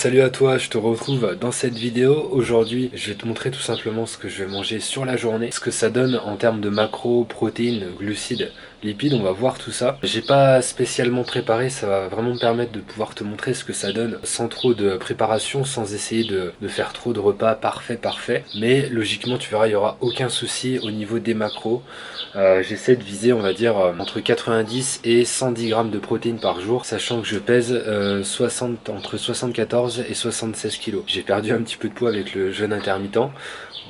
Salut à toi, je te retrouve dans cette vidéo. Aujourd'hui, je vais te montrer tout simplement ce que je vais manger sur la journée, ce que ça donne en termes de macros, protéines, glucides, lipides, on va voir tout ça. J'ai pas spécialement préparé, ça va vraiment me permettre de pouvoir te montrer ce que ça donne sans trop de préparation, sans essayer de faire trop de repas parfait. Mais logiquement, tu verras, il y aura aucun souci au niveau des macros. J'essaie de viser, on va dire, entre 90 et 110 grammes de protéines par jour, sachant que je pèse entre 74 et 76 kilos. J'ai perdu un petit peu de poids avec le jeûne intermittent,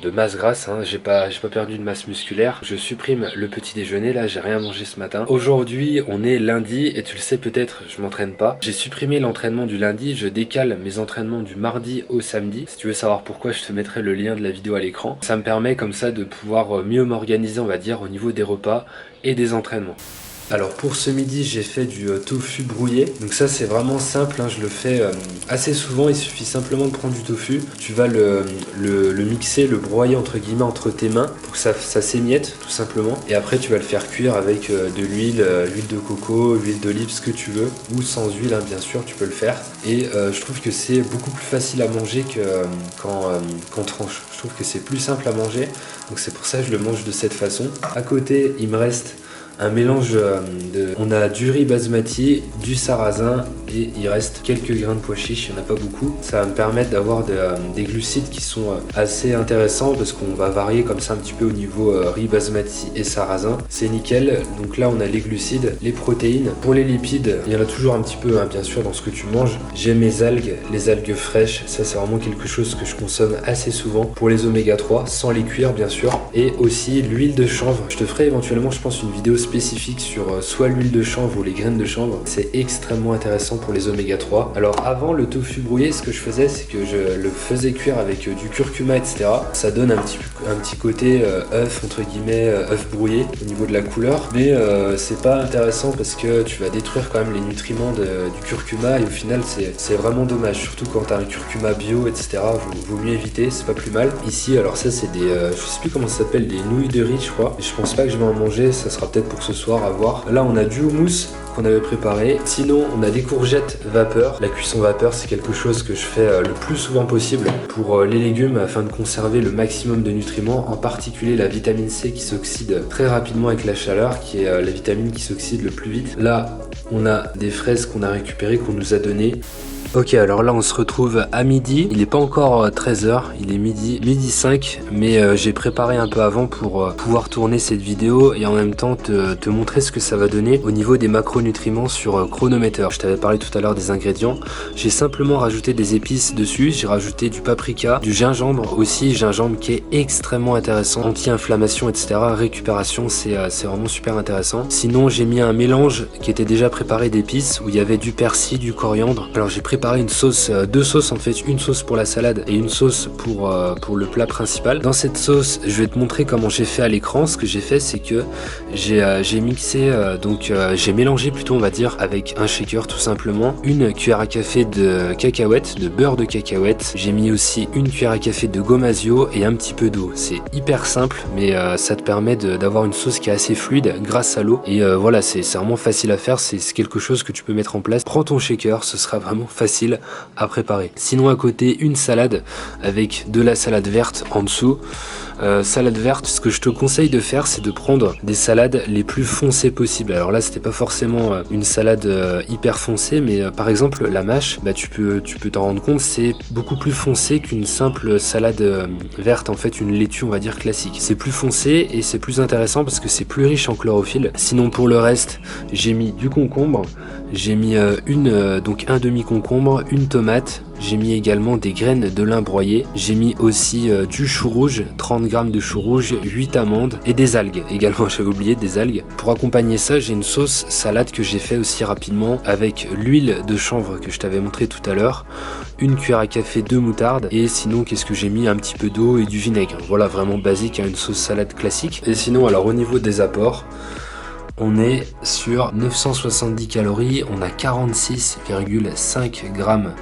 de masse grasse, hein. J'ai pas perdu de masse musculaire. Je supprime le petit déjeuner, là j'ai rien mangé ce matin. Aujourd'hui on est lundi et tu le sais peut-être, je m'entraîne pas. J'ai supprimé l'entraînement du lundi, je décale mes entraînements du mardi au samedi. Si tu veux savoir pourquoi, je te mettrai le lien de la vidéo à l'écran. Ça me permet comme ça de pouvoir mieux m'organiser, on va dire, au niveau des repas et des entraînements. Alors pour ce midi, j'ai fait du tofu brouillé. Donc ça c'est vraiment simple, hein. Je le fais assez souvent. Il suffit simplement de prendre du tofu. Tu vas le mixer, le broyer entre guillemets entre tes mains pour que ça s'émiette tout simplement. Et après tu vas le faire cuire avec de l'huile, l'huile de coco, l'huile d'olive, ce que tu veux. Ou sans huile, hein, bien sûr, tu peux le faire. Et je trouve que c'est beaucoup plus facile à manger qu'en tranche. Je trouve que c'est plus simple à manger. Donc c'est pour ça que je le mange de cette façon. À côté, il me reste un mélange on a du riz basmati, du sarrasin et il reste quelques grains de pois chiches, il n'y en a pas beaucoup. Ça va me permettre d'avoir des glucides qui sont assez intéressants parce qu'on va varier comme ça un petit peu au niveau riz basmati et sarrasin. C'est nickel. Donc là on a les glucides, les protéines. Pour les lipides, il y en a toujours un petit peu, hein, bien sûr, dans ce que tu manges. J'ai mes algues, les algues fraîches. Ça c'est vraiment quelque chose que je consomme assez souvent. Pour les oméga 3, sans les cuire bien sûr. Et aussi l'huile de chanvre. Je te ferai éventuellement, je pense, une vidéo spécifique sur soit l'huile de chanvre ou les graines de chanvre. C'est extrêmement intéressant pour les oméga 3. Alors avant le tofu brouillé, ce que je faisais, c'est que je le faisais cuire avec du curcuma, etc. Ça donne un petit côté œuf, entre guillemets, œuf brouillé au niveau de la couleur. Mais c'est pas intéressant parce que tu vas détruire quand même les nutriments du curcuma et au final c'est vraiment dommage. Surtout quand t'as un curcuma bio, etc. Vaut mieux éviter, c'est pas plus mal. Ici, alors ça c'est des, je sais plus comment ça s'appelle, des nouilles de riz je crois. Et je pense pas que je vais en manger, ça sera peut-être pour ce soir à voir. Là on a du houmous qu'on avait préparé. Sinon on a des courgettes vapeur. La cuisson vapeur c'est quelque chose que je fais le plus souvent possible pour les légumes afin de conserver le maximum de nutriments, en particulier la vitamine C qui s'oxyde très rapidement avec la chaleur, qui est la vitamine qui s'oxyde le plus vite. Là on a des fraises qu'on a récupérées, qu'on nous a données. Ok, alors là on se retrouve à midi, il n'est pas encore 13h, il est midi 5, mais j'ai préparé un peu avant pour pouvoir tourner cette vidéo et en même temps te montrer ce que ça va donner au niveau des macronutriments sur chronomètre. Je t'avais parlé tout à l'heure des ingrédients, j'ai simplement rajouté des épices dessus, j'ai rajouté du paprika, du gingembre aussi, gingembre qui est extrêmement intéressant, anti-inflammation, etc. Récupération, c'est vraiment super intéressant. Sinon j'ai mis un mélange qui était déjà préparé d'épices où il y avait du persil, du coriandre. Alors j'ai préparé une sauce, deux sauces en fait, une sauce pour la salade et une sauce pour le plat principal. Dans cette sauce, je vais te montrer comment j'ai fait à l'écran. Ce que j'ai fait, c'est que j'ai mixé, j'ai mélangé plutôt, on va dire, avec un shaker tout simplement, une cuillère à café de cacahuètes, de beurre de cacahuètes. J'ai mis aussi une cuillère à café de gomasio et un petit peu d'eau. C'est hyper simple, mais ça te permet d'avoir une sauce qui est assez fluide grâce à l'eau. Et voilà, c'est vraiment facile à faire, c'est quelque chose que tu peux mettre en place. Prends ton shaker, ce sera vraiment facile à préparer. Sinon à côté, une salade avec de la salade verte en dessous. Salade verte, ce que je te conseille de faire, c'est de prendre des salades les plus foncées possibles. Alors là c'était pas forcément une salade hyper foncée, mais par exemple la mâche, bah, tu peux t'en rendre compte, c'est beaucoup plus foncé qu'une simple salade verte, en fait une laitue on va dire classique. C'est plus foncé et c'est plus intéressant parce que c'est plus riche en chlorophylle. Sinon pour le reste, j'ai mis du concombre, j'ai mis donc un demi concombre, une tomate. J'ai mis également des graines de lin broyées. J'ai mis aussi du chou rouge, 30 g de chou rouge, 8 amandes et des algues également, j'avais oublié des algues. Pour accompagner ça, j'ai une sauce salade que j'ai fait aussi rapidement avec l'huile de chanvre que je t'avais montré tout à l'heure, une cuillère à café de moutarde et sinon qu'est-ce que j'ai mis, un petit peu d'eau et du vinaigre. Voilà, vraiment basique, hein, une sauce salade classique. Et sinon, alors au niveau des apports, on est sur 970 calories, on a 46,5 grammes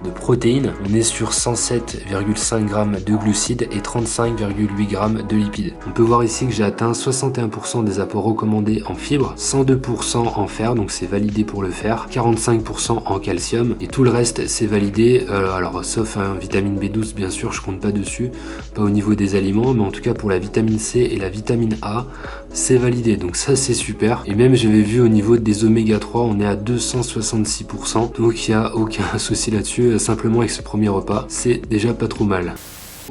de protéines, on est sur 107,5 grammes de glucides et 35,8 grammes de lipides. On peut voir ici que j'ai atteint 61% des apports recommandés en fibres, 102% en fer, donc c'est validé pour le fer, 45% en calcium et tout le reste c'est validé, alors sauf vitamine B12 bien sûr, je compte pas dessus, pas au niveau des aliments, mais en tout cas pour la vitamine C et la vitamine A, c'est validé, donc ça c'est super. Et même j'avais vu au niveau des oméga 3, on est à 266%, donc il n'y a aucun souci là-dessus, simplement avec ce premier repas, c'est déjà pas trop mal.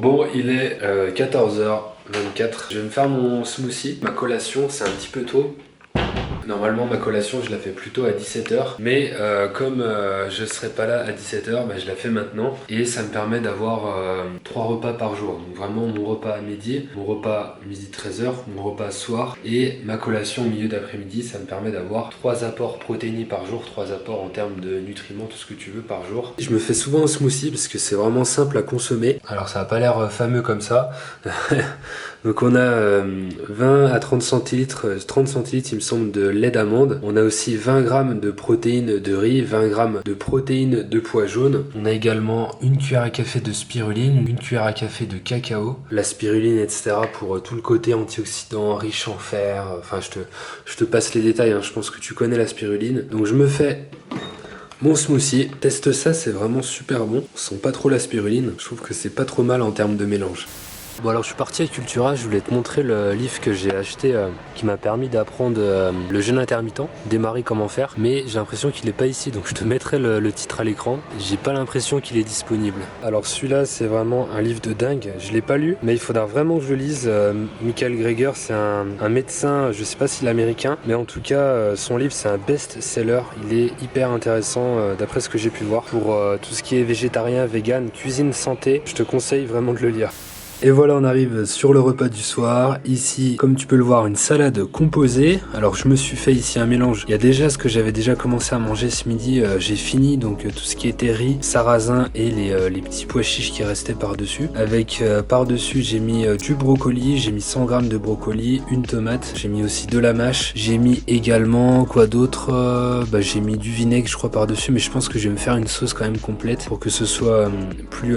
Bon, il est 14h24, je vais me faire mon smoothie. Ma collation, c'est un petit peu tôt. Normalement ma collation je la fais plutôt à 17h, mais comme je serai pas là à 17h, je la fais maintenant et ça me permet d'avoir 3 repas par jour. Donc vraiment mon repas à midi, mon repas midi 13h, mon repas soir et ma collation au milieu d'après-midi. Ça me permet d'avoir 3 apports protéinés par jour, 3 apports en termes de nutriments, tout ce que tu veux par jour. Je me fais souvent un smoothie parce que c'est vraiment simple à consommer. Alors ça n'a pas l'air fameux comme ça. Donc on a 20 à 30 centilitres, 30 centilitres il me semble de lait d'amande. On a aussi 20 grammes de protéines de riz, 20 grammes de protéines de pois jaunes. On a également une cuillère à café de spiruline, une cuillère à café de cacao. La spiruline etc. pour tout le côté antioxydant, riche en fer. Enfin je te passe les détails, je pense que tu connais la spiruline. Donc je me fais mon smoothie, teste ça, c'est vraiment super bon. On sent pas trop la spiruline, je trouve que c'est pas trop mal en termes de mélange. Bon alors je suis parti à Cultura, je voulais te montrer le livre que j'ai acheté qui m'a permis d'apprendre le jeûne intermittent, démarrer comment faire, mais j'ai l'impression qu'il n'est pas ici, donc je te mettrai le titre à l'écran. J'ai pas l'impression qu'il est disponible. Alors celui-là c'est vraiment un livre de dingue, je l'ai pas lu, mais il faudra vraiment que je le lise. Michael Greger c'est un médecin, je sais pas s'il est américain, mais en tout cas son livre c'est un best-seller, il est hyper intéressant d'après ce que j'ai pu voir. Pour tout ce qui est végétarien, vegan, cuisine santé, je te conseille vraiment de le lire. Et voilà, on arrive sur le repas du soir. Ici, comme tu peux le voir, une salade composée. Alors je me suis fait ici un mélange. Il y a déjà ce que j'avais déjà commencé à manger ce midi. J'ai fini donc tout ce qui était riz, sarrasin et les petits pois chiches qui restaient par-dessus. Avec par-dessus, j'ai mis du brocoli. J'ai mis 100 grammes de brocoli, une tomate. J'ai mis aussi de la mâche. J'ai mis également, quoi d'autre j'ai mis du vinaigre, je crois, par-dessus. Mais je pense que je vais me faire une sauce quand même complète pour que ce soit plus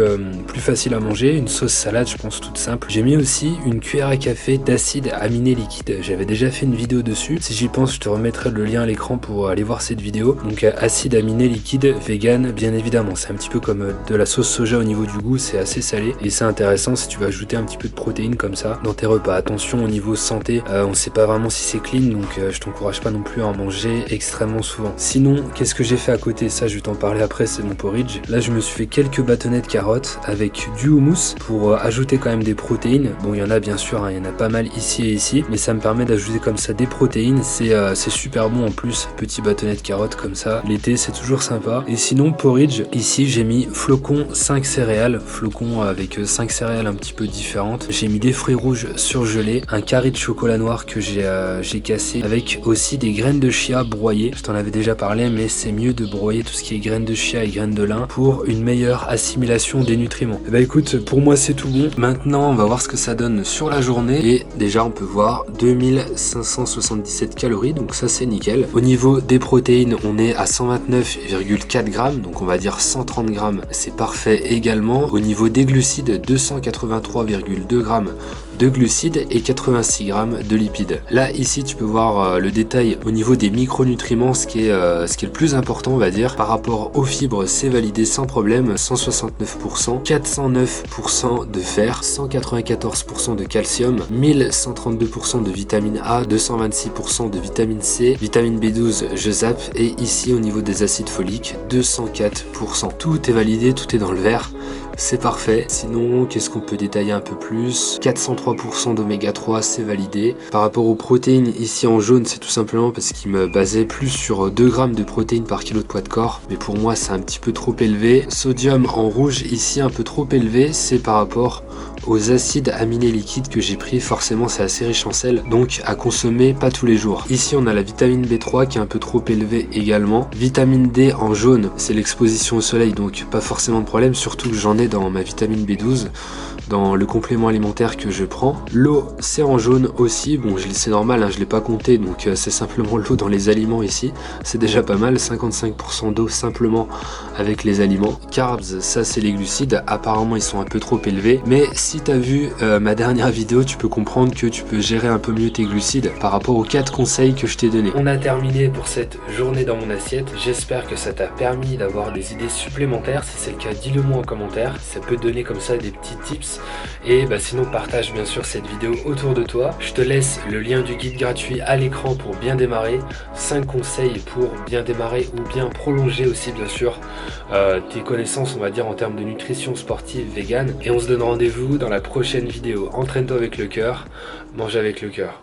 facile à manger. Une sauce salade, je pense toute simple. J'ai mis aussi une cuillère à café d'acide aminé liquide. J'avais déjà fait une vidéo dessus. Si j'y pense, je te remettrai le lien à l'écran pour aller voir cette vidéo. Donc acide aminé liquide vegan, bien évidemment. C'est un petit peu comme de la sauce soja au niveau du goût, c'est assez salé et c'est intéressant si tu vas ajouter un petit peu de protéines comme ça dans tes repas. Attention au niveau santé, on sait pas vraiment si c'est clean, donc je t'encourage pas non plus à en manger extrêmement souvent. Sinon, qu'est-ce que j'ai fait à côté? Ça, je vais t'en parler après, c'est mon porridge. Là, je me suis fait quelques bâtonnets de carottes avec du houmous pour ajouter quand même des protéines. Bon, il y en a bien sûr, il y en a pas mal ici et ici, mais ça me permet d'ajouter comme ça des protéines. C'est super bon en plus, petit bâtonnet de carottes comme ça. L'été, c'est toujours sympa. Et sinon, porridge, ici, j'ai mis flocons 5 céréales, flocons avec 5 céréales un petit peu différentes. J'ai mis des fruits rouges surgelés, un carré de chocolat noir que j'ai cassé, avec aussi des graines de chia broyées. Je t'en avais déjà parlé, mais c'est mieux de broyer tout ce qui est graines de chia et graines de lin pour une meilleure assimilation des nutriments. Et bah écoute, pour moi c'est tout bon. Maintenant, on va voir ce que ça donne sur la journée. Et déjà, on peut voir 2577 calories, donc ça c'est nickel. Au niveau des protéines, on est à 129,4 grammes, donc on va dire 130 grammes, c'est parfait également. Au niveau des glucides, 283,2 grammes de glucides et 86 grammes de lipides. Là, ici, tu peux voir le détail au niveau des micronutriments, ce qui est le plus important, on va dire. Par rapport aux fibres, c'est validé sans problème, 169%, 409% de fer, 194% de calcium, 1132% de vitamine A, 226% de vitamine C, vitamine B12, je zappe, et ici, au niveau des acides foliques, 204%. Tout est validé, tout est dans le vert. C'est parfait. Sinon, qu'est-ce qu'on peut détailler un peu plus? 403% d'oméga 3, c'est validé. Par rapport aux protéines, ici en jaune, c'est tout simplement parce qu'il me basait plus sur 2 grammes de protéines par kilo de poids de corps. Mais pour moi, c'est un petit peu trop élevé. Sodium en rouge, ici un peu trop élevé, c'est par rapport aux acides aminés liquides que j'ai pris. Forcément, c'est assez riche en sel, donc à consommer pas tous les jours. Ici, on a la vitamine B3 qui est un peu trop élevée également. Vitamine D en jaune, c'est l'exposition au soleil, donc pas forcément de problème, surtout que j'en ai dans ma vitamine B12. dans le complément alimentaire que je prends. L'eau c'est en jaune aussi, bon c'est normal hein, je l'ai pas compté, donc c'est simplement l'eau dans les aliments ici, c'est déjà pas mal, 55% d'eau simplement avec les aliments. Carbs, ça c'est les glucides, apparemment ils sont un peu trop élevés, mais si tu as vu ma dernière vidéo, tu peux comprendre que tu peux gérer un peu mieux tes glucides par rapport aux 4 conseils que je t'ai donnés. On a terminé pour cette journée dans mon assiette, j'espère que ça t'a permis d'avoir des idées supplémentaires. Si c'est le cas, dis-le moi en commentaire, ça peut donner comme ça des petits tips, et sinon partage bien sûr cette vidéo autour de toi. Je te laisse le lien du guide gratuit à l'écran pour bien démarrer, 5 conseils pour bien démarrer ou bien prolonger aussi bien sûr tes connaissances on va dire en termes de nutrition sportive vegan, et on se donne rendez-vous dans la prochaine vidéo. Entraîne-toi avec le cœur, mange avec le cœur.